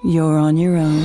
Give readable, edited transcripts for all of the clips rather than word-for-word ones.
You're on your own.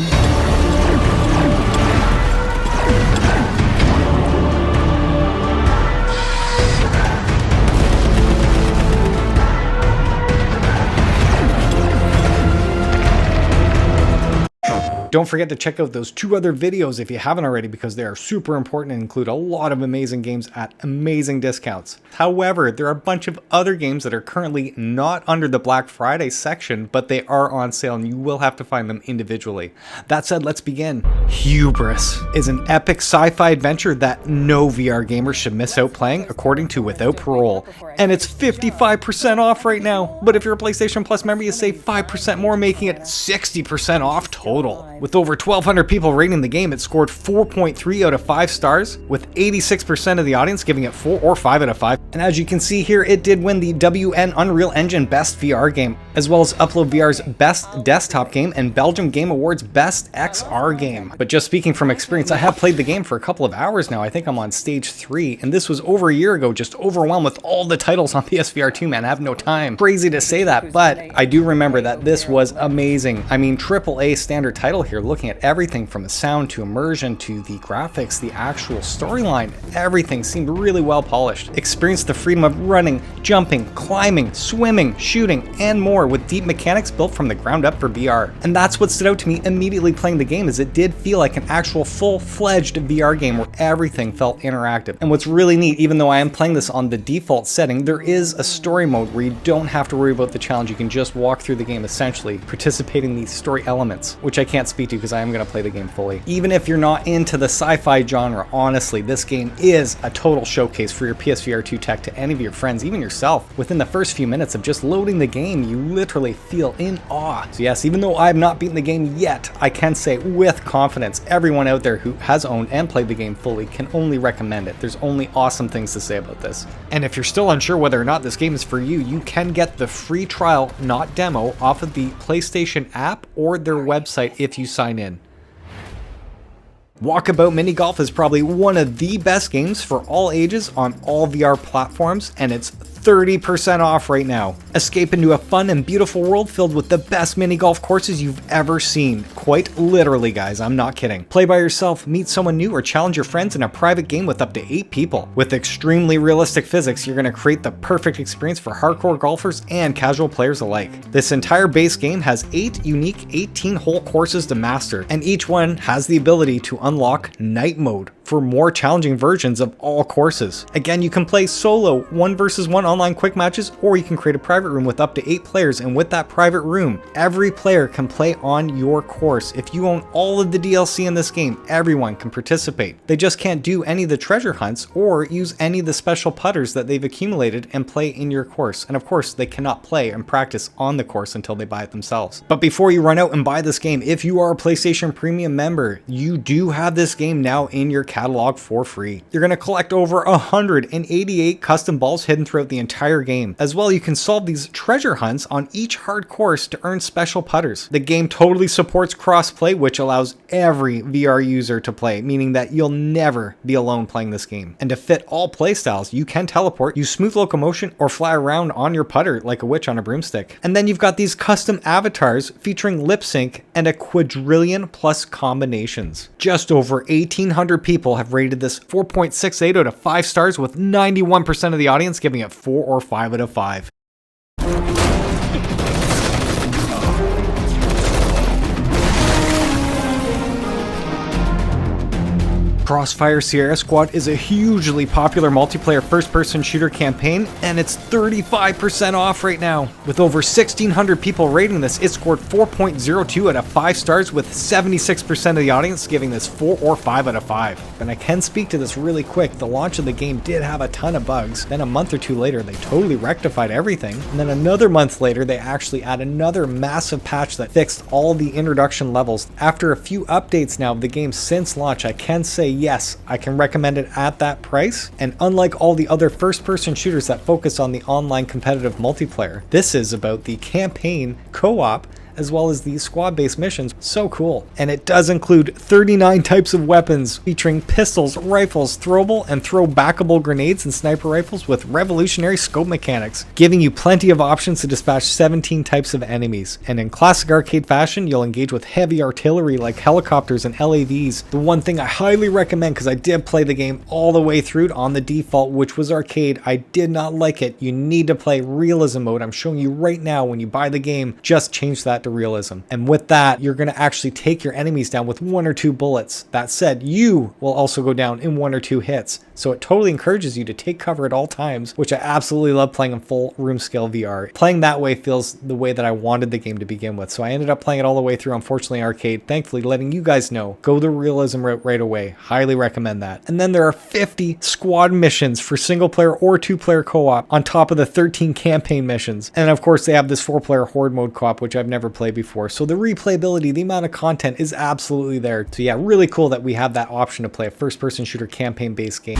Don't forget to check out those 2 other videos if you haven't already, because they are super important and include a lot of amazing games at amazing discounts. However, there are a bunch of other games that are currently not under the Black Friday section, but they are on sale and you will have to find them individually. That said, let's begin. Hubris is an epic sci-fi adventure that no VR gamer should miss out playing, according to Without Parole. And it's 55% off right now. But if you're a PlayStation Plus member, you save 5% more, making it 60% off total. With over 1,200 people rating the game, it scored 4.3 out of 5 stars, with 86% of the audience giving it 4 or 5 out of 5. And as you can see here, it did win the WN Unreal Engine Best VR Game, as well as Upload VR's Best Desktop Game and Belgium Game Awards Best XR Game. But just speaking from experience, I have played the game for a couple of hours now. I think I'm on stage 3, and this was over a year ago, just overwhelmed with all the titles on PSVR2, man. I have no time. Crazy to say that, but I do remember that this was amazing. I mean, AAA standard title here, looking at everything from the sound to immersion to the graphics, the actual storyline, everything seemed really well polished. Experience the freedom of running, jumping, climbing, swimming, shooting, and more with deep mechanics built from the ground up for VR. And that's what stood out to me immediately playing the game, is it did feel like an actual full-fledged VR game where everything felt interactive. And what's really neat, even though I am playing this on the default setting, there is a story mode where you don't have to worry about the challenge. You can just walk through the game, essentially participating in these story elements, which I can't speak to because I am going to play the game fully. Even if you're not into the sci-fi genre, honestly, this game is a total showcase for your PSVR2 tech to any of your friends, even yourself. Within the first few minutes of just loading the game, you literally feel in awe. So yes, even though I have not beaten the game yet, I can say with confidence, everyone out there who has owned and played the game fully can only recommend it. There's only awesome things to say about this. And if you're still unsure whether or not this game is for you, you can get the free trial, not demo, off of the PlayStation app or their website if you sign in. Walkabout Mini Golf is probably one of the best games for all ages on all VR platforms, and it's 30% off right now. Escape into a fun and beautiful world filled with the best mini golf courses you've ever seen. Quite literally, guys, I'm not kidding. Play by yourself, meet someone new, or challenge your friends in a private game with up to 8 people. With extremely realistic physics, you're going to create the perfect experience for hardcore golfers and casual players alike. This entire base game has 8 unique 18-hole courses to master, and each one has the ability to unlock night mode for more challenging versions of all courses. Again, you can play solo 1 versus 1 online quick matches, or you can create a private room with up to 8 players, and with that private room, every player can play on your course. If you own all of the DLC in this game, everyone can participate. They just can't do any of the treasure hunts or use any of the special putters that they've accumulated and play in your course. And of course, they cannot play and practice on the course until they buy it themselves. But before you run out and buy this game, if you are a PlayStation Premium member, you do have this game now in your catalog for free. You're going to collect over 188 custom balls hidden throughout the entire game. As well, you can solve these treasure hunts on each hard course to earn special putters. The game totally supports crossplay, which allows every VR user to play, meaning that you'll never be alone playing this game. And to fit all playstyles, you can teleport, use smooth locomotion, or fly around on your putter like a witch on a broomstick. And then you've got these custom avatars featuring lip sync and a quadrillion plus combinations. Just over 1,800 people have rated this 4.68 out of 5 stars, with 91% of the audience giving it 4 or 5 out of 5. Crossfire Sierra Squad is a hugely popular multiplayer first-person shooter campaign, and it's 35% off right now. With over 1,600 people rating this, it scored 4.02 out of 5 stars, with 76% of the audience giving this 4 or 5 out of 5. And I can speak to this really quick. The launch of the game did have a ton of bugs. Then a month or two later, they totally rectified everything. And then another month later, they actually add another massive patch that fixed all the introduction levels. After a few updates now of the game since launch, I can say yes, I can recommend it at that price. And unlike all the other first-person shooters that focus on the online competitive multiplayer, this is about the campaign, co-op, as well as the squad-based missions. So cool. And it does include 39 types of weapons, featuring pistols, rifles, throwable and throw-backable grenades and sniper rifles with revolutionary scope mechanics, giving you plenty of options to dispatch 17 types of enemies. And in classic arcade fashion, you'll engage with heavy artillery like helicopters and LAVs. The one thing I highly recommend, because I did play the game all the way through on the default, which was arcade, I did not like it. You need to play realism mode. I'm showing you right now when you buy the game, just change that to realism. And with that, you're going to actually take your enemies down with 1 or 2 bullets. That said, you will also go down in 1 or 2 hits. So it totally encourages you to take cover at all times, which I absolutely love playing in full room scale VR. Playing that way feels the way that I wanted the game to begin with. So I ended up playing it all the way through, unfortunately, arcade. Thankfully, letting you guys know, go the realism route right away. Highly recommend that. And then there are 50 squad missions for single player or 2-player co-op on top of the 13 campaign missions. And of course, they have this 4-player horde mode co-op, which I've never played before. So the replayability, the amount of content is absolutely there. So yeah, really cool that we have that option to play a first-person shooter campaign-based game.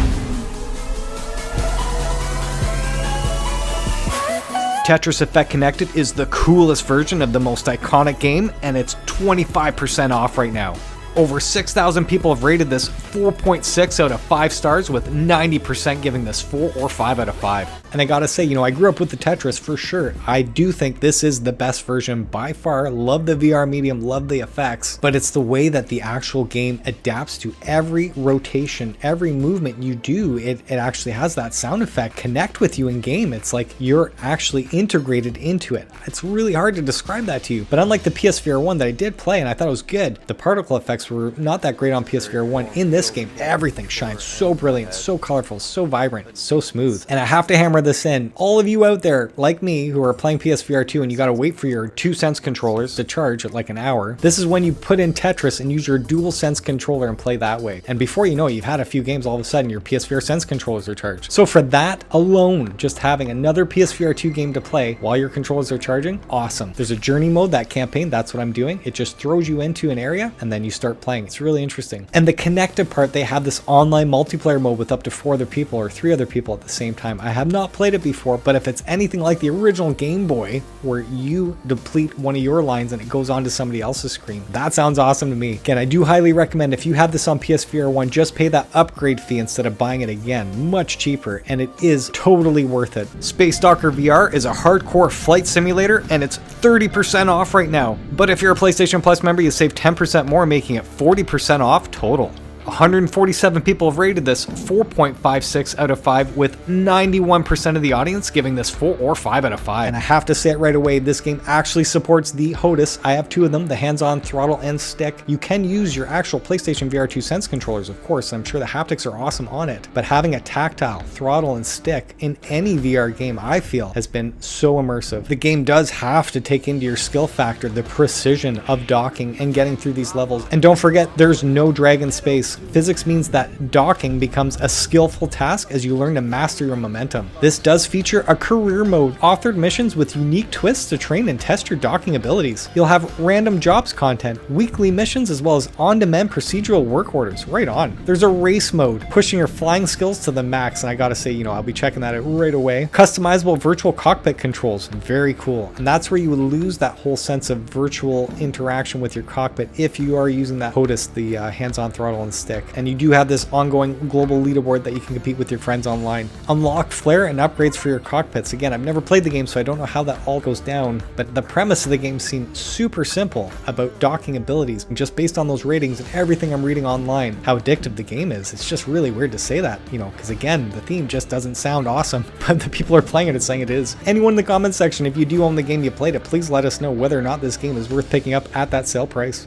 Tetris Effect Connected is the coolest version of the most iconic game, and it's 25% off right now. Over 6,000 people have rated this 4.6 out of 5 stars, with 90% giving this 4 or 5 out of 5. And I gotta say, you know, I grew up with the Tetris for sure. I do think this is the best version by far. Love the VR medium, love the effects, but it's the way that the actual game adapts to every rotation, every movement you do. It actually has that sound effect connect with you in game. It's like you're actually integrated into it. It's really hard to describe that to you. But unlike the PSVR 1 that I did play and I thought it was good, the particle effects were not that great on PSVR 1. In this game, everything shines so brilliant, so colorful, so vibrant, so smooth. And I have to hammer this in. All of you out there, like me, who are playing PSVR 2 and you gotta wait for your 2 Sense controllers to charge at like an hour, this is when you put in Tetris and use your dual Sense controller and play that way. And before you know it, you've had a few games, all of a sudden your PSVR Sense controllers are charged. So for that alone, just having another PSVR 2 game to play while your controllers are charging, awesome. There's a journey mode, that campaign, that's what I'm doing. It just throws you into an area and then you start playing. It's really interesting. And the connected part, they have this online multiplayer mode with up to 4 other people or 3 other people at the same time. I have not played it before, but if it's anything like the original Game Boy, where you deplete one of your lines and it goes on to somebody else's screen, that sounds awesome to me. Again, I do highly recommend, if you have this on PSVR 1, just pay that upgrade fee instead of buying it again. Much cheaper, and it is totally worth it. Space Docker VR is a hardcore flight simulator, and it's 30% off right now. But if you're a PlayStation Plus member, you save 10% more, making it 40% off total. 147 people have rated this 4.56 out of 5, with 91% of the audience giving this 4 or 5 out of 5. And I have to say it right away, this game actually supports the HOTAS. I have 2 of them, the hands-on throttle and stick. You can use your actual PlayStation VR 2 Sense controllers, of course. I'm sure the haptics are awesome on it, but having a tactile throttle and stick in any VR game, I feel, has been so immersive. The game does have to take into your skill factor the precision of docking and getting through these levels. And don't forget, there's no drag in space. Physics means that docking becomes a skillful task as you learn to master your momentum. This does feature a career mode, authored missions with unique twists to train and test your docking abilities. You'll have random jobs content, weekly missions, as well as on-demand procedural work orders. Right on. There's a race mode, pushing your flying skills to the max, and I gotta say, you know, I'll be checking that out right away. Customizable virtual cockpit controls, very cool. And that's where you lose that whole sense of virtual interaction with your cockpit if you are using that HOTAS, the hands-on throttle and stick. And you do have this ongoing global leaderboard that you can compete with your friends online. Unlock flare and upgrades for your cockpits. Again, I've never played the game, so I don't know how that all goes down, but the premise of the game seems super simple about docking abilities. And just based on those ratings and everything I'm reading online, how addictive the game is, it's just really weird to say that, you know, because again, the theme just doesn't sound awesome, but the people are playing it and saying it is. Anyone in the comments section, if you do own the game, you played it, please let us know whether or not this game is worth picking up at that sale price.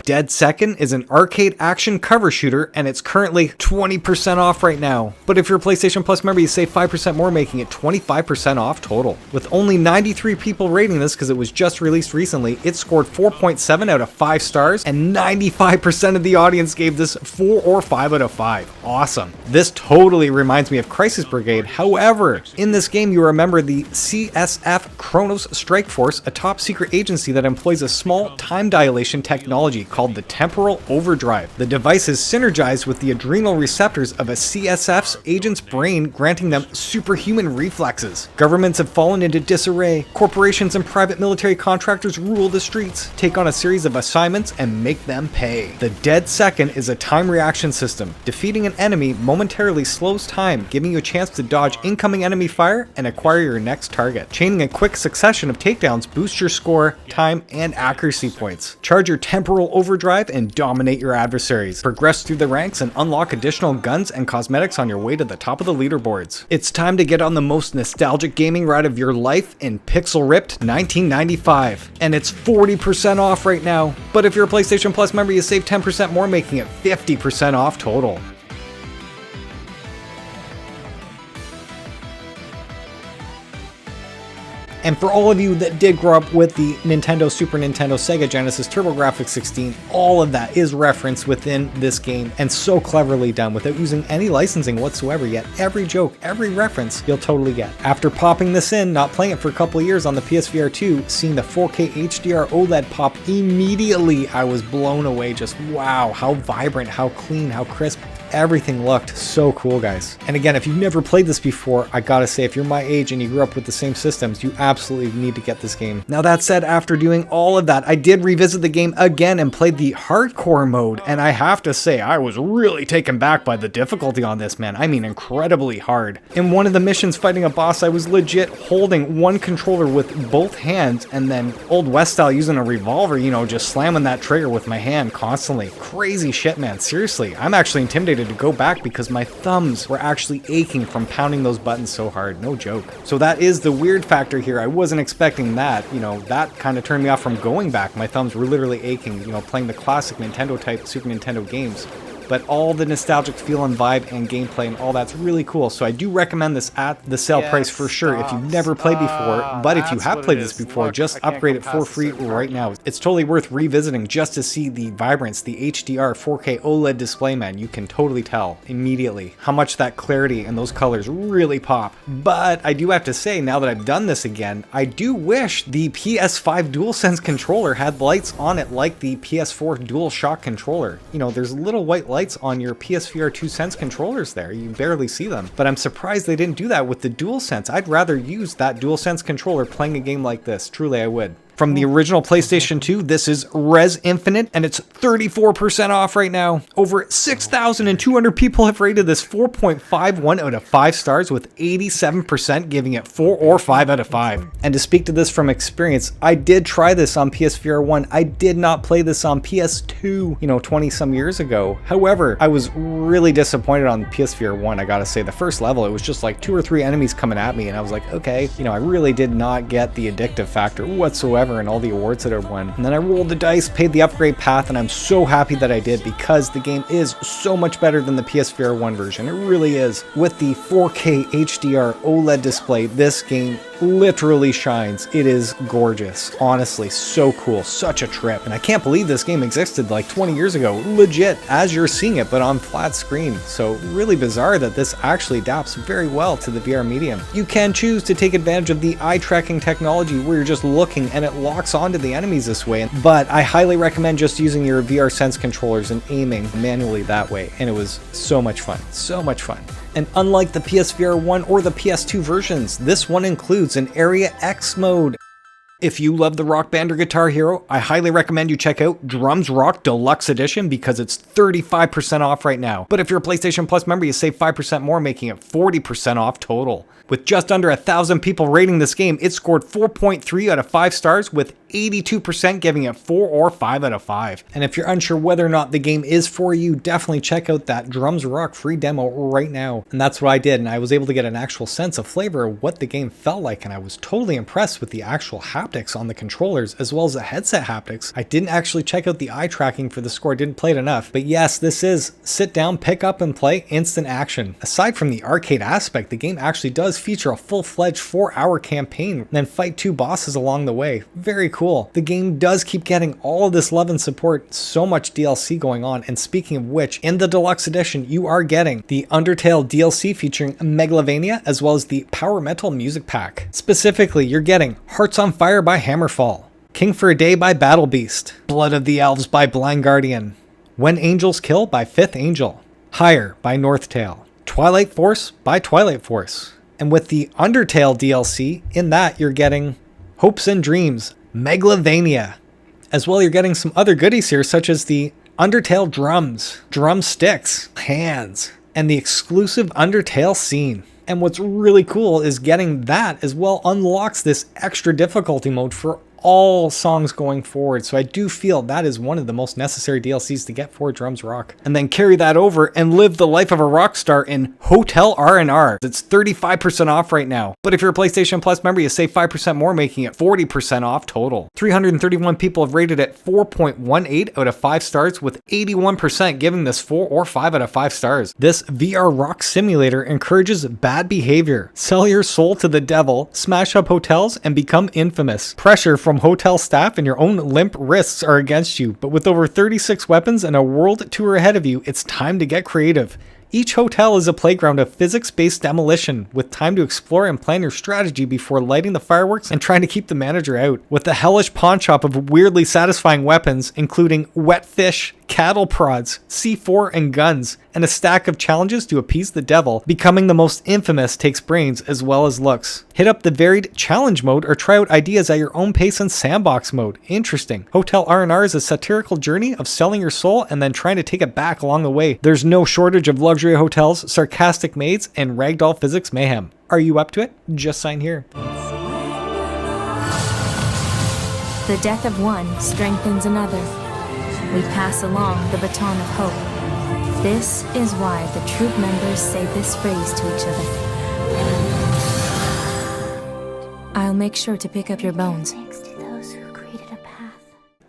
Dead Second is an arcade action cover shooter, and it's currently 20% off right now. But if you're a PlayStation Plus member, you save 5% more, making it 25% off total. With only 93 people rating this because it was just released recently, it scored 4.7 out of 5 stars, and 95% of the audience gave this 4 or 5 out of 5. Awesome. This totally reminds me of Crisis Brigade. However, in this game, you remember the CSF Kronos Strike Force, a top secret agency that employs a small time dilation technology called called the temporal overdrive. The device is synergized with the adrenal receptors of a CSF's agent's brain, granting them superhuman reflexes. Governments have fallen into disarray. Corporations and private military contractors rule the streets, take on a series of assignments, and make them pay. The dead second is a time reaction system. Defeating an enemy momentarily slows time, giving you a chance to dodge incoming enemy fire and acquire your next target. Chaining a quick succession of takedowns boosts your score, time, and accuracy points. Charge your temporal overdrive and dominate your adversaries. Progress through the ranks and unlock additional guns and cosmetics on your way to the top of the leaderboards. It's time to get on the most nostalgic gaming ride of your life in pixel-ripped 1995. And it's 40% off right now. But if you're a PlayStation Plus member, you save 10% more, making it 50% off total. And for all of you that did grow up with the Nintendo, Super Nintendo, Sega Genesis, TurboGrafx 16, all of that is referenced within this game, and so cleverly done without using any licensing whatsoever, yet every joke, every reference you'll totally get. After popping this in, not playing it for a couple of years on the PSVR 2, seeing the 4K HDR OLED pop immediately, I was blown away. Just wow, how vibrant, how clean, how crisp. Everything looked so cool, guys. And again, if you've never played this before, I gotta say, if you're my age and you grew up with the same systems, you absolutely need to get this game. Now that said, after doing all of that, I did revisit the game again and played the hardcore mode, and I have to say, I was really taken back by the difficulty on this, man. I mean, incredibly hard. In one of the missions fighting a boss, I was legit holding one controller with both hands, and then Old West style using a revolver, you know, just slamming that trigger with my hand constantly. Crazy shit, man. Seriously, I'm actually intimidated to go back because my thumbs were actually aching from pounding those buttons so hard. No joke. So that is the weird factor here. I wasn't expecting that. You know, that kind of turned me off from going back. My thumbs were literally aching, you know, playing the classic Nintendo type Super Nintendo games. But all the nostalgic feel and vibe and gameplay and all that's really cool. So I do recommend this at the sale price for sure if you've never played before. But if you have played this before, just upgrade it for free right now. It's totally worth revisiting just to see the vibrance, the HDR 4K OLED display, man. You can totally tell immediately how much that clarity and those colors really pop. But I do have to say, now that I've done this again, I do wish the PS5 DualSense controller had lights on it like the PS4 DualShock controller. You know, there's little white lights on your PSVR 2 Sense controllers there. You barely see them. But I'm surprised they didn't do that with the DualSense. I'd rather use that DualSense controller playing a game like this. Truly, I would. From the original PlayStation 2, this is Rez Infinite, and it's 34% off right now. Over 6,200 people have rated this 4.51 out of 5 stars, with 87% giving it 4 or 5 out of 5. And to speak to this from experience, I did try this on PSVR 1. I did not play this on PS2, you know, 20 some years ago. However, I was really disappointed on PSVR 1, I gotta say. The first level, it was just like 2 or 3 enemies coming at me, and I was like, okay, you know, I really did not get the addictive factor whatsoever and all the awards that I won. And then I rolled the dice, paid the upgrade path, and I'm so happy that I did because the game is so much better than the PSVR 1 version. It really is. With the 4K HDR OLED display, this game literally shines. It is gorgeous. Honestly, so cool. Such a trip. And I can't believe this game existed like 20 years ago. Legit, as you're seeing it, but on flat screen. So really bizarre that this actually adapts very well to the VR medium. You can choose to take advantage of the eye tracking technology where you're just looking and it locks onto the enemies this way. But I highly recommend just using your VR Sense controllers and aiming manually that way. And it was so much fun. So much fun. And unlike the PSVR 1 or the PS2 versions, this one includes an Area X mode. If you love the Rock Band or Guitar Hero, I highly recommend you check out Drums Rock Deluxe Edition because it's 35% off right now. But if you're a PlayStation Plus member, you save 5% more, making it 40% off total. With just under 1,000 people rating this game, it scored 4.3 out of 5 stars, with 82% giving it 4 or 5 out of 5. And if you're unsure whether or not the game is for you, definitely check out that Drums Rock free demo right now. And that's what I did, and I was able to get an actual sense of flavor of what the game felt like, and I was totally impressed with the actual haptics on the controllers as well as the headset haptics. I didn't actually check out the eye tracking for the score, didn't play it enough. But yes, this is sit down, pick up and play, instant action. Aside from the arcade aspect, the game actually does feature a full-fledged 4-hour campaign, and then fight 2 bosses along the way. Very cool. The game does keep getting all of this love and support, so much DLC going on. And speaking of which, in the Deluxe Edition, you are getting the Undertale DLC featuring Megalovania, as well as the Power Metal music pack. Specifically, you're getting Hearts on Fire by Hammerfall, King for a Day by Battle Beast, Blood of the Elves by Blind Guardian, When Angels Kill by Fifth Angel, Higher by Northtail, Twilight Force by Twilight Force. And with the Undertale DLC, in that you're getting Hopes and Dreams, Megalovania. As well, you're getting some other goodies here, such as the Undertale drums, drumsticks, hands, and the exclusive Undertale scene. And what's really cool is getting that as well unlocks this extra difficulty mode for all songs going forward. So I do feel that is one of the most necessary DLCs to get for Drums Rock. And then carry that over and live the life of a rock star in Hotel R&R. It's 35% off right now. But if you're a PlayStation Plus member, you save 5% more, making it 40% off total. 331 people have rated it 4.18 out of 5 stars, with 81% giving this 4 or 5 out of 5 stars. This VR rock simulator encourages bad behavior. Sell your soul to the devil, smash up hotels, and become infamous. Pressure from hotel staff and your own limp wrists are against you, but with over 36 weapons and a world tour ahead of you, it's time to get creative. Each hotel is a playground of physics-based demolition, with time to explore and plan your strategy before lighting the fireworks and trying to keep the manager out. With the hellish pawn shop of weirdly satisfying weapons, including wet fish, cattle prods, C4, and guns, and a stack of challenges to appease the devil, becoming the most infamous takes brains as well as looks. Hit up the varied challenge mode or try out ideas at your own pace in sandbox mode. Interesting. Hotel R&R is a satirical journey of selling your soul and then trying to take it back along the way. There's no shortage of luxury hotels, sarcastic maids, and ragdoll physics mayhem. Are you up to it? Just sign here. The death of one strengthens another. We pass along the baton of hope. This is why the troop members say this phrase to each other. I'll make sure to pick up your bones. Thanks to those who created a path.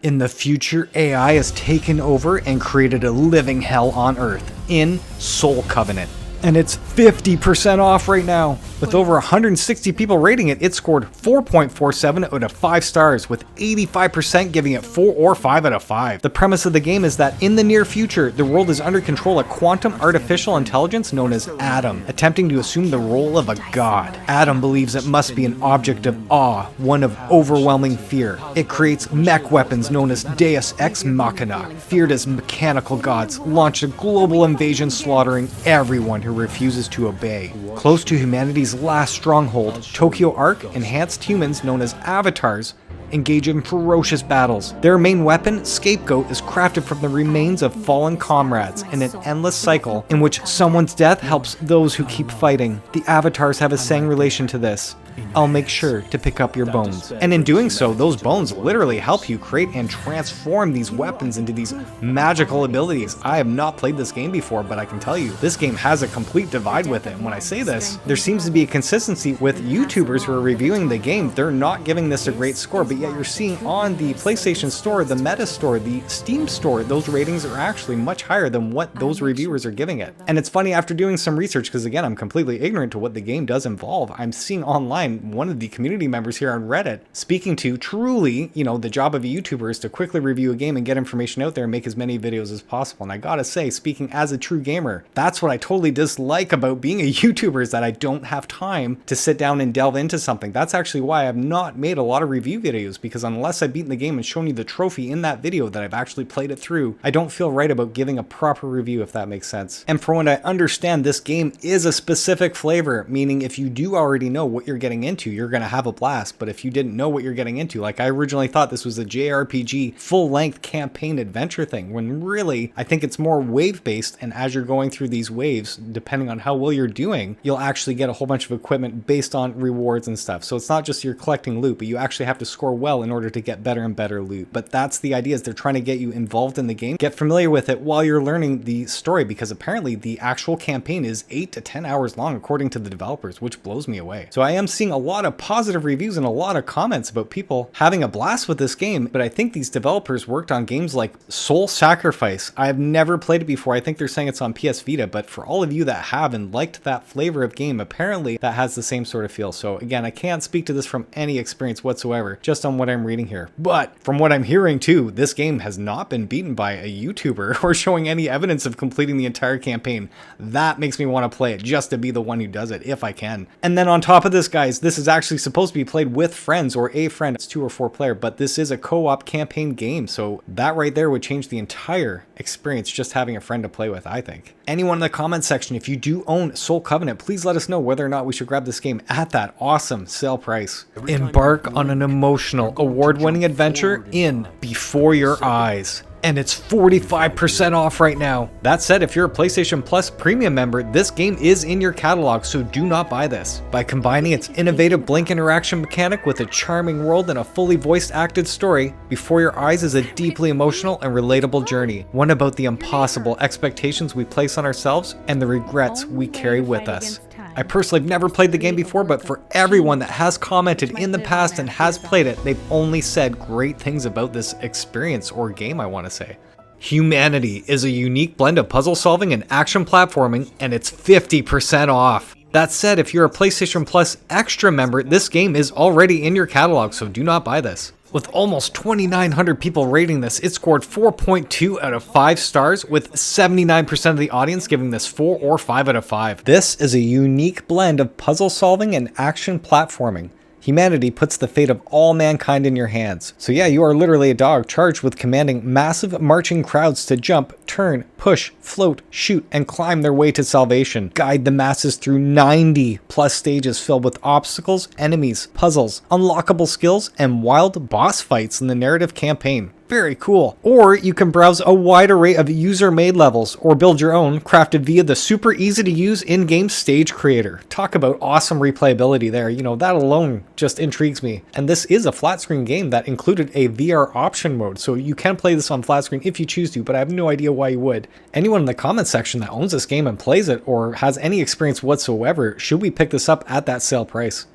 In the future, AI has taken over and created a living hell on Earth in Soul Covenant. And it's 50% off right now. With over 160 people rating it, it scored 4.47 out of 5 stars, with 85% giving it 4 or 5 out of 5. The premise of the game is that in the near future, the world is under control of quantum artificial intelligence known as Adam, attempting to assume the role of a god. Adam believes it must be an object of awe, one of overwhelming fear. It creates mech weapons known as Deus Ex Machina, feared as mechanical gods, launched a global invasion slaughtering everyone who refuses to obey. Close to humanity's last stronghold, Tokyo Arc enhanced humans known as avatars engage in ferocious battles. Their main weapon, Scapegoat, is crafted from the remains of fallen comrades in an endless cycle in which someone's death helps those who keep fighting. The avatars have a sang relation to this. I'll make sure to pick up your bones. And in doing so, those bones literally help you create and transform these weapons into these magical abilities. I have not played this game before, but I can tell you, this game has a complete divide with it. And when I say this, there seems to be a consistency with YouTubers who are reviewing the game. They're not giving this a great score, but yet you're seeing on the PlayStation Store, the Meta Store, the Steam Store, those ratings are actually much higher than what those reviewers are giving it. And it's funny, after doing some research, because again, I'm completely ignorant to what the game does involve, I'm seeing online one of the community members here on Reddit speaking to truly, the job of a YouTuber is to quickly review a game and get information out there and make as many videos as possible. And I gotta say, speaking as a true gamer, that's what I totally dislike about being a YouTuber, is that I don't have time to sit down and delve into something. That's actually why I've not made a lot of review videos, because unless I've beaten the game and shown you the trophy in that video that I've actually played it through, I don't feel right about giving a proper review, if that makes sense. And from what I understand, this game is a specific flavor, meaning if you do already know what you're getting into, you're going to have a blast. But if you didn't know what you're getting into, like I originally thought this was a JRPG full-length campaign adventure thing, when really I think it's more wave-based, and as you're going through these waves, depending on how well you're doing, you'll actually get a whole bunch of equipment based on rewards and stuff. So it's not just you're collecting loot, but you actually have to score well in order to get better and better loot. But that's the idea, is they're trying to get you involved in the game, get familiar with it while you're learning the story, because apparently the actual campaign is 8 to 10 hours long according to the developers, which blows me away. So I am seeing a lot of positive reviews and a lot of comments about people having a blast with this game, but I think these developers worked on games like Soul Sacrifice. I have never played it before. I think they're saying it's on PS Vita, but for all of you that have and liked that flavor of game, apparently that has the same sort of feel. So again, I can't speak to this from any experience whatsoever, just on what I'm reading here. But from what I'm hearing too, this game has not been beaten by a YouTuber or showing any evidence of completing the entire campaign. That makes me want to play it just to be the one who does it, if I can. And then on top of this, guys, guys, this is actually supposed to be played with friends or a friend. It's 2 or 4 player, but this is a co-op campaign game. So that right there would change the entire experience, just having a friend to play with, I think. Anyone in the comment section, if you do own Soul Covenant, please let us know whether or not we should grab this game at that awesome sale price. Embark on an emotional, award-winning adventure in Before Your Eyes. And it's 45% off right now. That said, if you're a PlayStation Plus Premium member, this game is in your catalog, so do not buy this. By combining its innovative blink interaction mechanic with a charming world and a fully voiced acted story, Before Your Eyes is a deeply emotional and relatable journey. One about the impossible expectations we place on ourselves and the regrets we carry with us. I personally have never played the game before, but for everyone that has commented in the past and has played it, they've only said great things about this experience or game, I want to say. Humanity is a unique blend of puzzle solving and action platforming, and it's 50% off. That said, if you're a PlayStation Plus Extra member, this game is already in your catalog, so do not buy this. With almost 2,900 people rating this, it scored 4.2 out of 5 stars, with 79% of the audience giving this 4 or 5 out of 5. This is a unique blend of puzzle solving and action platforming. Humanity puts the fate of all mankind in your hands. So yeah, you are literally a dog charged with commanding massive marching crowds to jump, turn, push, float, shoot, and climb their way to salvation. Guide the masses through 90 plus stages filled with obstacles, enemies, puzzles, unlockable skills, and wild boss fights in the narrative campaign. Very cool. Or you can browse a wide array of user-made levels or build your own, crafted via the super easy-to-use in-game stage creator. Talk about awesome replayability there. You know, that alone just intrigues me. And this is a flat-screen game that included a VR option mode, so you can play this on flat screen if you choose to, but I have no idea why you would. Anyone in the comment section that owns this game and plays it or has any experience whatsoever, should we pick this up at that sale price?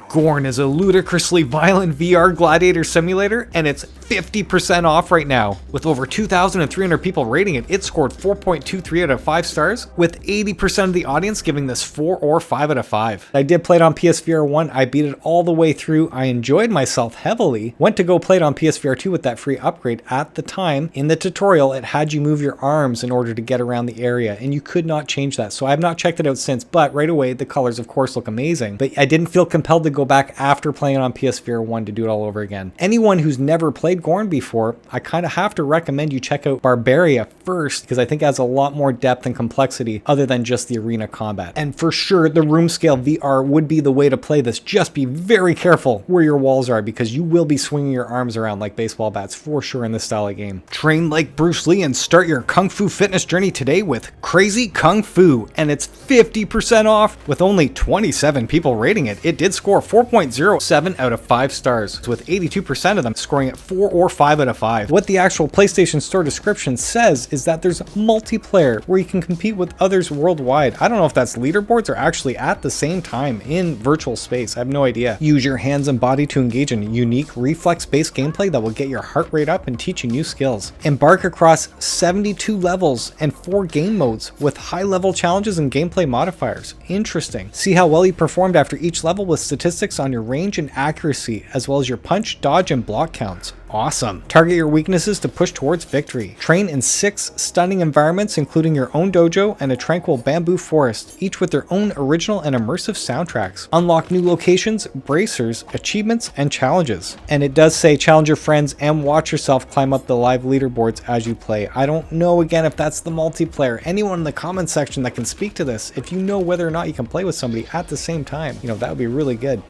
GORN is a ludicrously violent VR gladiator simulator, and it's 50% off right now. With over 2,300 people rating it, it scored 4.23 out of 5 stars, with 80% of the audience giving this 4 or 5 out of 5. I did play it on PSVR 1, I beat it all the way through, I enjoyed myself heavily, went to go play it on PSVR 2 with that free upgrade. At the time, in the tutorial, it had you move your arms in order to get around the area, and you could not change that. So I have not checked it out since, but right away, the colors of course look amazing, but I didn't feel compelled to go back after playing it on PSVR 1 to do it all over again. Anyone who's never played GORN before, I kind of have to recommend you check out Barbaria first, because I think it has a lot more depth and complexity other than just the arena combat. And for sure, the room scale VR would be the way to play this. Just be very careful where your walls are, because you will be swinging your arms around like baseball bats for sure in this style of game. Train like Bruce Lee and start your Kung Fu fitness journey today with Crazy Kung Fu, and it's 50% off. With only 27 people rating it, it did score 4.07 out of 5 stars, with 82% of them scoring at 4 or 5 out of 5. What the actual PlayStation Store description says is that there's multiplayer where you can compete with others worldwide. I don't know if that's leaderboards or actually at the same time in virtual space. I have no idea. Use your hands and body to engage in unique reflex-based gameplay that will get your heart rate up and teach you new skills. Embark across 72 levels and 4 game modes with high-level challenges and gameplay modifiers. Interesting. See how well you performed after each level with statistics on your range and accuracy, as well as your punch, dodge, and block counts. Awesome. Target your weaknesses to push towards victory. Train in 6 stunning environments, including your own dojo and a tranquil bamboo forest, each with their own original and immersive soundtracks. Unlock new locations, bracers, achievements, and challenges. And it does say challenge your friends and watch yourself climb up the live leaderboards as you play. I don't know again if that's the multiplayer. Anyone in the comment section that can speak to this, if you know whether or not you can play with somebody at the same time, you know, that would be really good.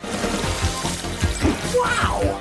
Wow!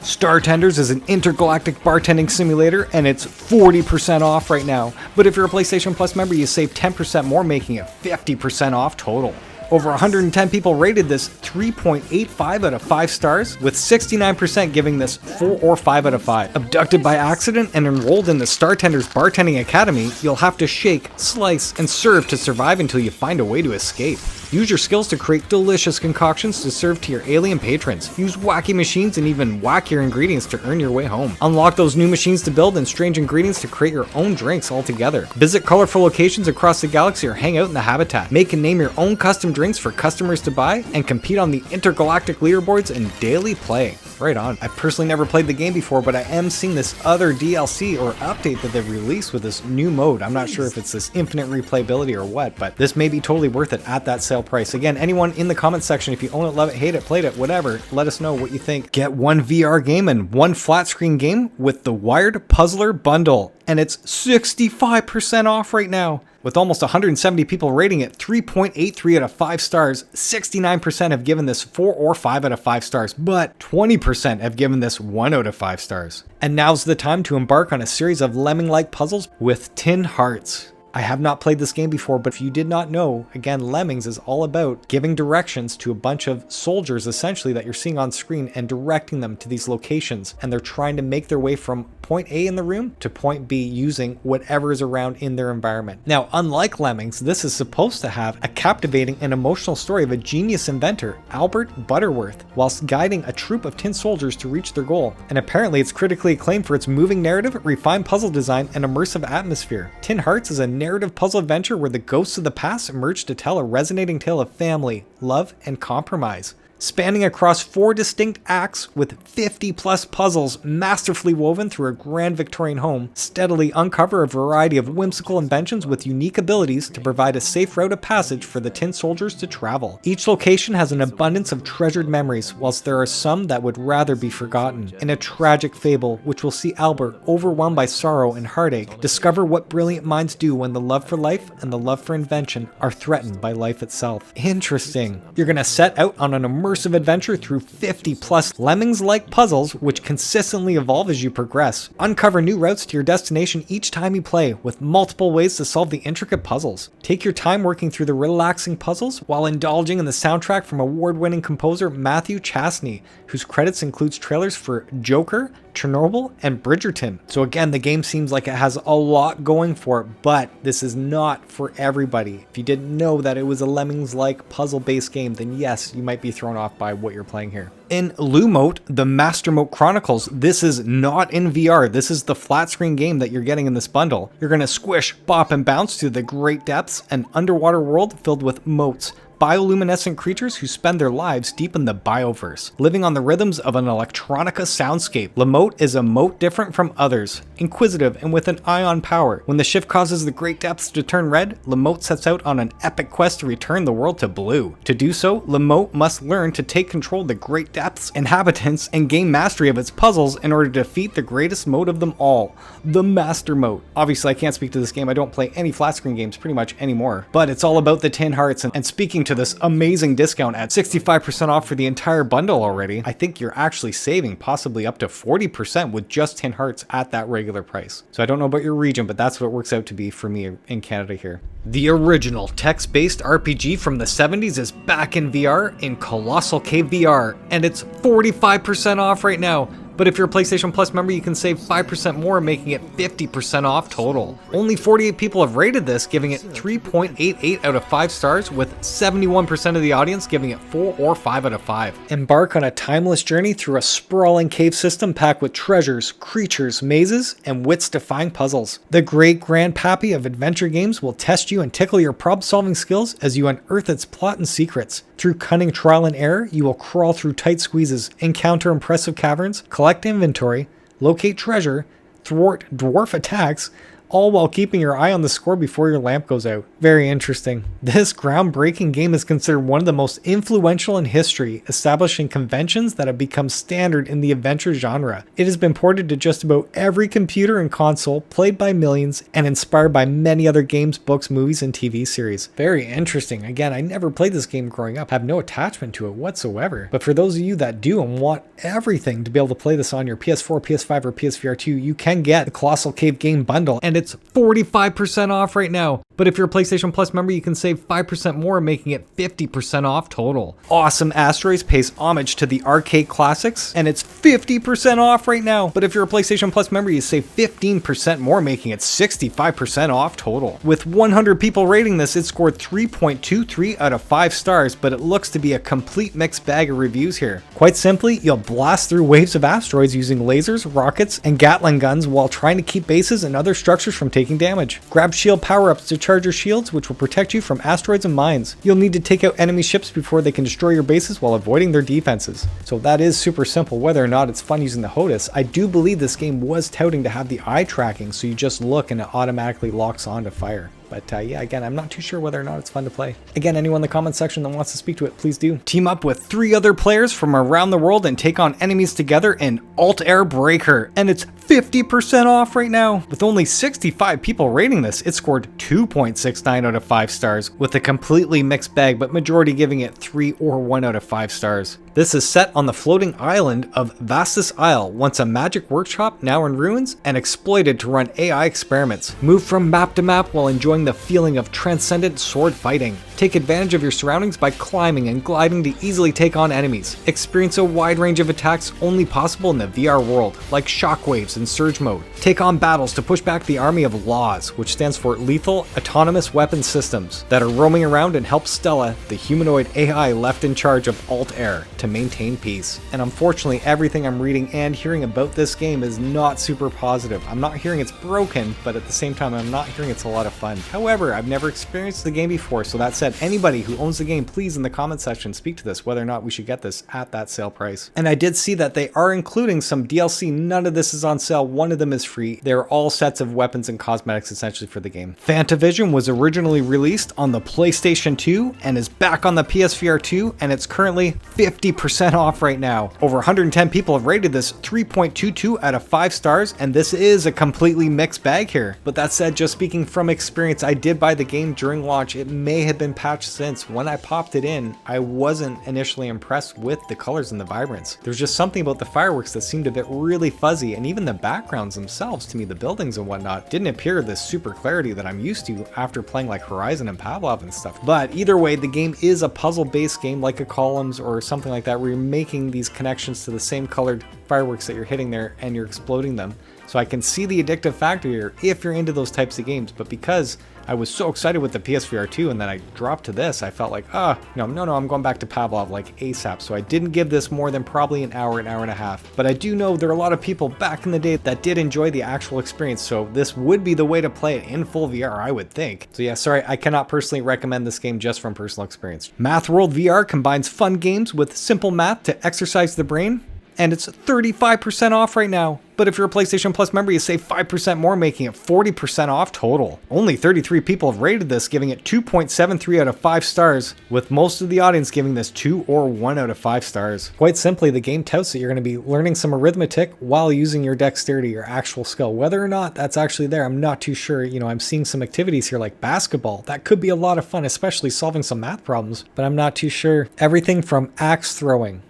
Startenders is an intergalactic bartending simulator, and it's 40% off right now. But if you're a PlayStation Plus member, you save 10% more, making it 50% off total. Over 110 people rated this 3.85 out of 5 stars, with 69% giving this 4 or 5 out of 5. Abducted by accident and enrolled in the Startenders Bartending Academy, you'll have to shake, slice, and serve to survive until you find a way to escape. Use your skills to create delicious concoctions to serve to your alien patrons. Use wacky machines and even wackier ingredients to earn your way home. Unlock those new machines to build and strange ingredients to create your own drinks altogether. Visit colorful locations across the galaxy or hang out in the habitat. Make and name your own custom drinks for customers to buy and compete on the intergalactic leaderboards and daily play. Right on. I've personally never played the game before, but I am seeing this other DLC or update that they've released with this new mode. I'm not sure if it's this infinite replayability or what, but this may be totally worth it at that sale price. Again, anyone in the comments section, if you own it, love it, hate it, played it, whatever, let us know what you think. Get one VR game and one flat screen game with the Wired Puzzler bundle, and it's 65% off right now. With almost 170 people rating it 3.83 out of 5 stars, 69% have given this 4 or 5 out of 5 stars, but 20% have given this 1 out of 5 stars. And now's the time to embark on a series of lemming-like puzzles with Tin Hearts. I have not played this game before, but if you did not know, again, Lemmings is all about giving directions to a bunch of soldiers, essentially, that you're seeing on screen and directing them to these locations. And they're trying to make their way from point A in the room to point B using whatever is around in their environment. Now, unlike Lemmings, this is supposed to have a captivating and emotional story of a genius inventor, Albert Butterworth, whilst guiding a troop of tin soldiers to reach their goal. And apparently it's critically acclaimed for its moving narrative, refined puzzle design, and immersive atmosphere. Tin Hearts is a narrative puzzle adventure where the ghosts of the past emerge to tell a resonating tale of family, love, and compromise. Spanning across 4 distinct acts with 50 plus puzzles masterfully woven through a grand Victorian home, steadily uncover a variety of whimsical inventions with unique abilities to provide a safe route of passage for the tin soldiers to travel. Each location has an abundance of treasured memories, whilst there are some that would rather be forgotten. In a tragic fable, which will see Albert, overwhelmed by sorrow and heartache, discover what brilliant minds do when the love for life and the love for invention are threatened by life itself. Interesting. You're gonna set out on an immersive adventure through 50 plus Lemmings-like puzzles which consistently evolve as you progress. Uncover new routes to your destination each time you play, with multiple ways to solve the intricate puzzles. Take your time working through the relaxing puzzles while indulging in the soundtrack from award-winning composer Matthew Chastney, whose credits includes trailers for Joker, Chernobyl, and Bridgerton. So again, the game seems like it has a lot going for it, but this is not for everybody. If you didn't know that it was a Lemmings-like puzzle-based game, then yes, you might be thrown off by what you're playing here. In Lumote, the Mastermote Chronicles, this is not in VR. This is the flat screen game that you're getting in this bundle. You're gonna squish, bop, and bounce through the great depths, an underwater world filled with motes, bioluminescent creatures who spend their lives deep in the bioverse, living on the rhythms of an electronica soundscape. Lamote is a mote different from others, inquisitive and with an eye on power. When the shift causes the great depths to turn red, Lamote sets out on an epic quest to return the world to blue. To do so, Lamote must learn to take control of the great depths' inhabitants and gain mastery of its puzzles in order to defeat the greatest mote of them all, the Master Mote. Obviously, I can't speak to this game. I don't play any flat screen games pretty much anymore, but it's all about the Tin Hearts, and speaking to this amazing discount at 65% off for the entire bundle already, I think you're actually saving possibly up to 40% with just Tin Hearts at that regular price. So I don't know about your region, but that's what it works out to be for me in Canada here. The original text-based RPG from the 70s is back in VR in Colossal Cave VR, and it's 45% off right now. But if you're a PlayStation Plus member, you can save 5% more, making it 50% off total. Only 48 people have rated this, giving it 3.88 out of 5 stars, with 71% of the audience giving it 4 or 5 out of 5. Embark on a timeless journey through a sprawling cave system packed with treasures, creatures, mazes, and wits-defying puzzles. The great grandpappy of adventure games will test you and tickle your problem-solving skills as you unearth its plot and secrets. Through cunning trial and error, you will crawl through tight squeezes, encounter impressive caverns, collect inventory, locate treasure, thwart dwarf attacks, all while keeping your eye on the score before your lamp goes out. Very interesting. This groundbreaking game is considered one of the most influential in history, establishing conventions that have become standard in the adventure genre. It has been ported to just about every computer and console, played by millions, and inspired by many other games, books, movies, and TV series. Very interesting. Again, I never played this game growing up, have no attachment to it whatsoever. But for those of you that do and want everything to be able to play this on your PS4, PS5, or PSVR2, you can get the Colossal Cave game bundle, and it's 45% off right now. But if you're a PlayStation Plus member, you can save 5% more, making it 50% off total. Awesome Asteroids pays homage to the arcade classics, and it's 50% off right now. But if you're a PlayStation Plus member, you save 15% more, making it 65% off total. With 100 people rating this, it scored 3.23 out of 5 stars, but it looks to be a complete mixed bag of reviews here. Quite simply, you'll blast through waves of asteroids using lasers, rockets, and Gatling guns while trying to keep bases and other structures from taking damage. Grab shield power-ups to charge supercharger shields which will protect you from asteroids and mines. You'll need to take out enemy ships before they can destroy your bases while avoiding their defenses. So that is super simple. Whether or not it's fun using the HOTAS, I do believe this game was touting to have the eye tracking, so you just look and it automatically locks on to fire. But yeah, again, I'm not too sure whether or not it's fun to play. Again, anyone in the comment section that wants to speak to it, please do. Team up with 3 other players from around the world and take on enemies together in ALTAIR Breaker. And it's 50% off right now. With only 65 people rating this, it scored 2.69 out of 5 stars, with a completely mixed bag, but majority giving it 3 or 1 out of 5 stars. This is set on the floating island of Vastus Isle, once a magic workshop, now in ruins, and exploited to run AI experiments. Move from map to map while enjoying the feeling of transcendent sword fighting. Take advantage of your surroundings by climbing and gliding to easily take on enemies. Experience a wide range of attacks only possible in the VR world, like shockwaves and surge mode. Take on battles to push back the army of LAWS, which stands for Lethal Autonomous Weapon Systems, that are roaming around and help Stella, the humanoid AI left in charge of ALTAIR, to maintain peace. And unfortunately, everything I'm reading and hearing about this game is not super positive. I'm not hearing it's broken, but at the same time, I'm not hearing it's a lot of fun. However, I've never experienced the game before, so that said, anybody who owns the game, please in the comment section speak to this, whether or not we should get this at that sale price. And I did see that they are including some DLC. None of this is on sale. One of them is free. They're all sets of weapons and cosmetics essentially for the game. FANTAVISION was originally released on the PlayStation 2 and is back on the PSVR 2, and it's currently 50% off right now. Over 110 people have rated this 3.22 out of 5 stars, and this is a completely mixed bag here. But that said, just speaking from experience, I did buy the game during launch. It may have been patched since. When I popped it in, I wasn't initially impressed with the colors and the vibrance. There's just something about the fireworks that seemed a bit really fuzzy, and even the backgrounds themselves, to me, the buildings and whatnot, didn't appear this super clarity that I'm used to after playing like Horizon and Pavlov and stuff. But either way, the game is a puzzle-based game like a Columns or something like that, where you're making these connections to the same colored fireworks that you're hitting there and you're exploding them. So I can see the addictive factor here if you're into those types of games, but because I was so excited with the PSVR 2 and then I dropped to this, I felt like, no, I'm going back to Pavlov like ASAP. So I didn't give this more than probably an hour and a half. But I do know there are a lot of people back in the day that did enjoy the actual experience, so this would be the way to play it in full VR, I would think. So yeah, sorry, I cannot personally recommend this game just from personal experience. Math World VR combines fun games with simple math to exercise the brain, and it's 35% off right now. But if you're a PlayStation Plus member, you save 5% more, making it 40% off total. Only 33 people have rated this, giving it 2.73 out of 5 stars, with most of the audience giving this 2 or 1 out of 5 stars. Quite simply, the game touts that you're going to be learning some arithmetic while using your dexterity, your actual skill. Whether or not that's actually there, I'm not too sure. You know, I'm seeing some activities here like basketball. That could be a lot of fun, especially solving some math problems, but I'm not too sure. Everything from axe throwing,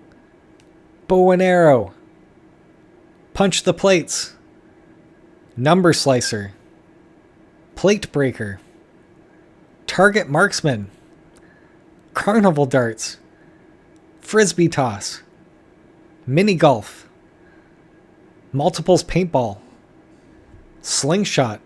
bow and arrow, punch the plates, number slicer, plate breaker, target marksman, carnival darts, frisbee toss, mini golf, multiples paintball, slingshot.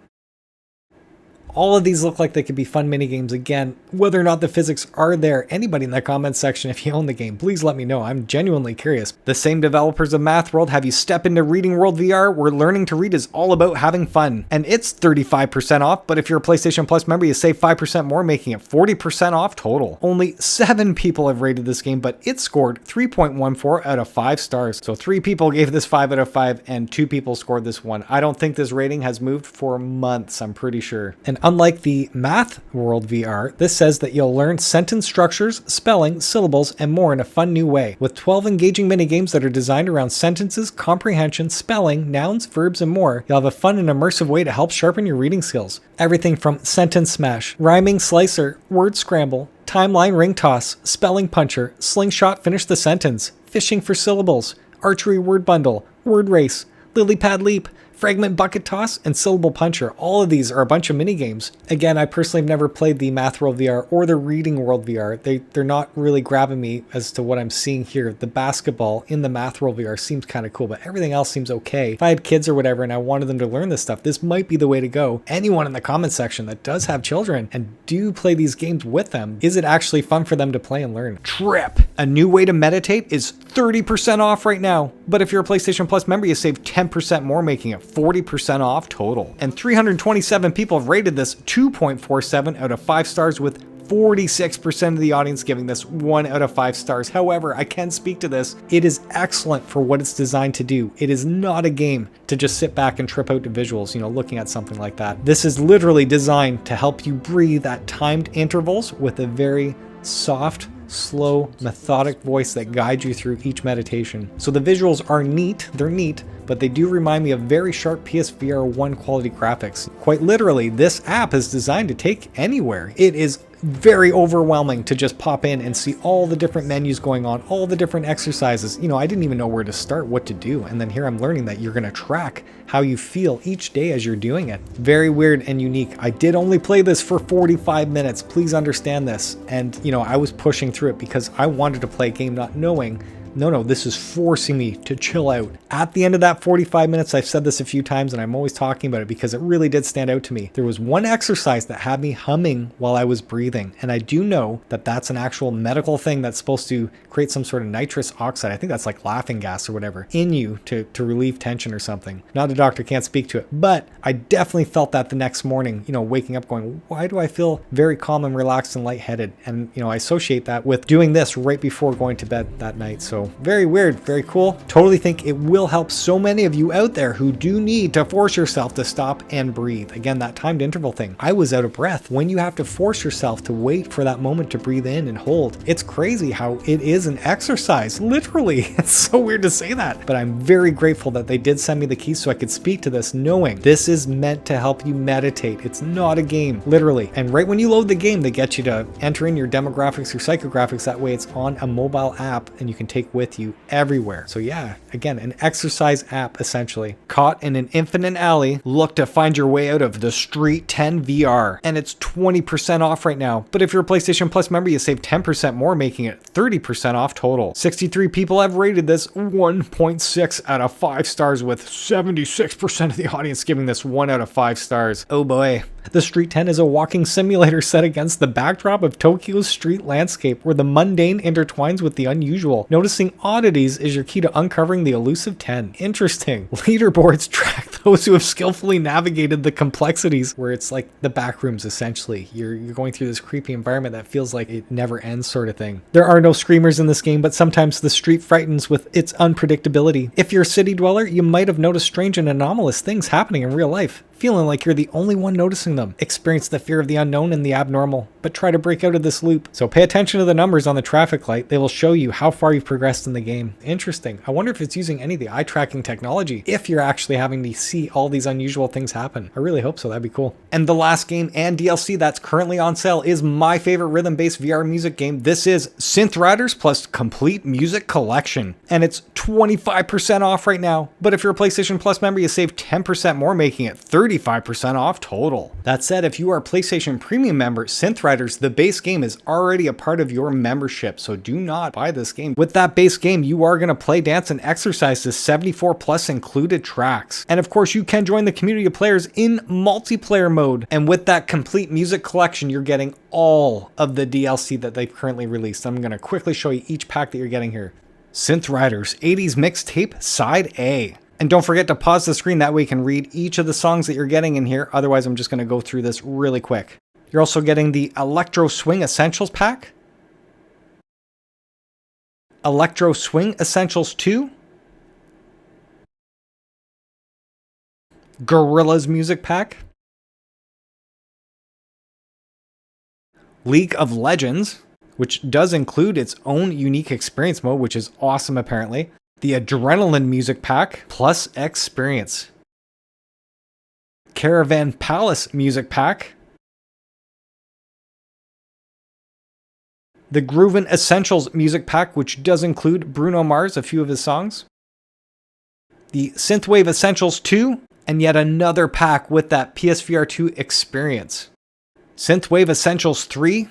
All of these look like they could be fun mini games. Again, whether or not the physics are there, anybody in the comments section, if you own the game, please let me know. I'm genuinely curious. The same developers of Math World have you step into Reading World VR, where learning to read is all about having fun. And it's 35% off, but if you're a PlayStation Plus member, you save 5% more, making it 40% off total. Only 7 people have rated this game, but it scored 3.14 out of 5 stars. So 3 people gave this 5 out of 5, and 2 people scored this 1. I don't think this rating has moved for months, I'm pretty sure. And unlike the Math World VR, this says that you'll learn sentence structures, spelling, syllables, and more in a fun new way. With 12 engaging minigames that are designed around sentences, comprehension, spelling, nouns, verbs, and more, you'll have a fun and immersive way to help sharpen your reading skills. Everything from sentence smash, rhyming slicer, word scramble, timeline ring toss, spelling puncher, slingshot finish the sentence, fishing for syllables, archery word bundle, word race, lily pad leap, fragment bucket toss, and syllable puncher. All of these are a bunch of mini games. Again, I personally have never played the Math World VR or the Reading World VR. They're not really grabbing me as to what I'm seeing here. The basketball in the Math World VR seems kind of cool, but everything else seems okay. If I had kids or whatever and I wanted them to learn this stuff, this might be the way to go. Anyone in the comment section that does have children and do play these games with them, is it actually fun for them to play and learn? TRIPP, a new way to meditate, is 30% off right now. But if you're a PlayStation Plus member, you save 10% more, making it 40% off total. And 327 people have rated this 2.47 out of 5 stars, with 46% of the audience giving this 1 out of 5 stars. However, I can speak to this. It is excellent for what it's designed to do. It is not a game to just sit back and trip out to visuals, looking at something like that. This is literally designed to help you breathe at timed intervals with a very soft, slow, methodic voice that guides you through each meditation. So the visuals are neat, they're neat, but they do remind me of very sharp PSVR 1 quality graphics. Quite literally, this app is designed to take anywhere. It is very overwhelming to just pop in and see all the different menus going on, all the different exercises. I didn't even know where to start, what to do. And then here I'm learning that you're going to track how you feel each day as you're doing it. Very weird and unique. I did only play this for 45 minutes. Please understand this. And, I was pushing through it because I wanted to play a game not knowing, no, this is forcing me to chill out. At the end of that 45 minutes, I've said this a few times and I'm always talking about it because it really did stand out to me. There was one exercise that had me humming while I was breathing. And I do know that that's an actual medical thing that's supposed to create some sort of nitrous oxide. I think that's like laughing gas or whatever in you to relieve tension or something. Not a doctor, can't speak to it, but I definitely felt that the next morning, waking up going, why do I feel very calm and relaxed and lightheaded? And, I associate that with doing this right before going to bed that night. So very weird, very cool. Totally think it will help so many of you out there who do need to force yourself to stop and breathe. Again, that timed interval thing. I was out of breath. When you have to force yourself to wait for that moment to breathe in and hold, it's crazy how it is an exercise, literally. It's so weird to say that, but I'm very grateful that they did send me the keys so I could speak to this, knowing this is meant to help you meditate. It's not a game, literally. And right when you load the game, they get you to enter in your demographics or psychographics. That way it's on a mobile app and you can take with you everywhere. So yeah, again, an exercise app essentially. Caught in an infinite alley, look to find your way out of the Street 10 VR. And it's 20% off right now. But if you're a PlayStation Plus member, you save 10% more, making it 30% off total. 63 people have rated this 1.6 out of 5 stars, with 76% of the audience giving this 1 out of 5 stars. Oh boy. The Street 10 is a walking simulator set against the backdrop of Tokyo's street landscape, where the mundane intertwines with the unusual. Noticing oddities is your key to uncovering the elusive 10. Interesting. Leaderboards track those who have skillfully navigated the complexities, where it's like the back rooms essentially. You're going through this creepy environment that feels like it never ends sort of thing. There are no screamers in this game, but sometimes the street frightens with its unpredictability. If you're a city dweller, you might have noticed strange and anomalous things happening in real life, feeling like you're the only one noticing them. Experience the fear of the unknown and the abnormal, but try to break out of this loop. So pay attention to the numbers on the traffic light. They will show you how far you've progressed in the game. Interesting. I wonder if it's using any of the eye tracking technology, if you're actually having to see all these unusual things happen. I really hope so. That'd be cool. And the last game and DLC that's currently on sale is my favorite rhythm-based VR music game. This is Synth Riders plus Complete Music Collection, and it's 25% off right now. But if you're a PlayStation Plus member, you save 10% more, making it 35% off total. That said, if you are a PlayStation Premium member, Synth Riders, the base game, is already a part of your membership, so do not buy this game. With that base game, you are going to play, dance, and exercise to 74 plus included tracks. And of course, you can join the community of players in multiplayer mode. And with that Complete Music Collection, you're getting all of the DLC that they've currently released. I'm going to quickly show you each pack that you're getting here. Synth Riders 80s Mixtape Side A. And don't forget to pause the screen, that way you can read each of the songs that you're getting in here. Otherwise, I'm just going to go through this really quick. You're also getting the Electro Swing Essentials pack, Electro Swing Essentials 2, Gorillaz Music Pack, League of Legends, which does include its own unique experience mode, which is awesome apparently, the Adrenaline Music Pack plus Experience, Caravan Palace Music Pack, the Groovin' Essentials Music Pack, which does include Bruno Mars, a few of his songs, the Synthwave Essentials 2, and yet another pack with that PSVR 2 experience, Synthwave Essentials 3,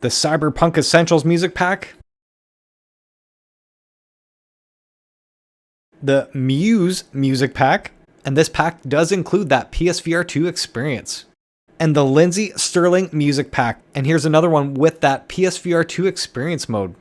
the Cyberpunk Essentials Music Pack, the Muse Music Pack, and this pack does include that PSVR 2 experience. and the Lindsey Sterling Music Pack. And here's another one with that PSVR2 experience mode.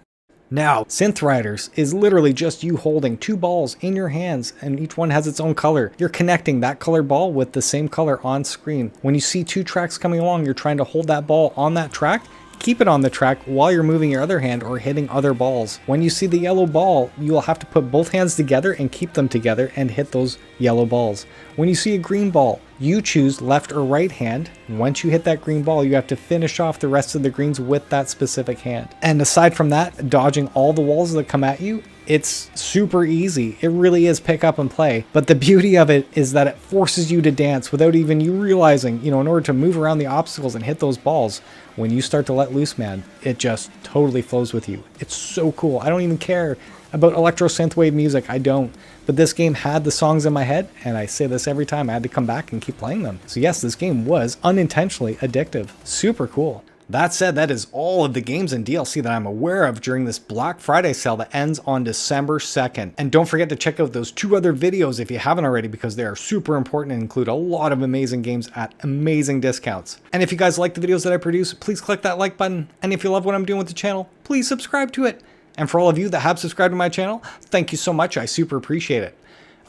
Now, Synth Riders is literally just you holding two balls in your hands, and each one has its own color. You're connecting that color ball with the same color on screen. When you see two tracks coming along, you're trying to hold that ball on that track, keep it on the track while you're moving your other hand or hitting other balls. When you see the yellow ball, you'll have to put both hands together and keep them together and hit those yellow balls. When you see a green ball, you choose left or right hand. Once you hit that green ball, you have to finish off the rest of the greens with that specific hand. And aside from that, dodging all the walls that come at you, it's super easy. It really is pick up and play. But the beauty of it is that it forces you to dance without even you realizing, in order to move around the obstacles and hit those balls, when you start to let loose, man, it just totally flows with you. It's so cool. I don't even care about electro synthwave music. I don't. But this game had the songs in my head, and I say this every time, I had to come back and keep playing them. So yes, this game was unintentionally addictive. Super cool. That said, that is all of the games and DLC that I'm aware of during this Black Friday sale that ends on December 2nd. And don't forget to check out those two other videos if you haven't already, because they are super important and include a lot of amazing games at amazing discounts. And if you guys like the videos that I produce, please click that like button. And if you love what I'm doing with the channel, please subscribe to it. And for all of you that have subscribed to my channel, thank you so much. I super appreciate it.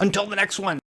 Until the next one.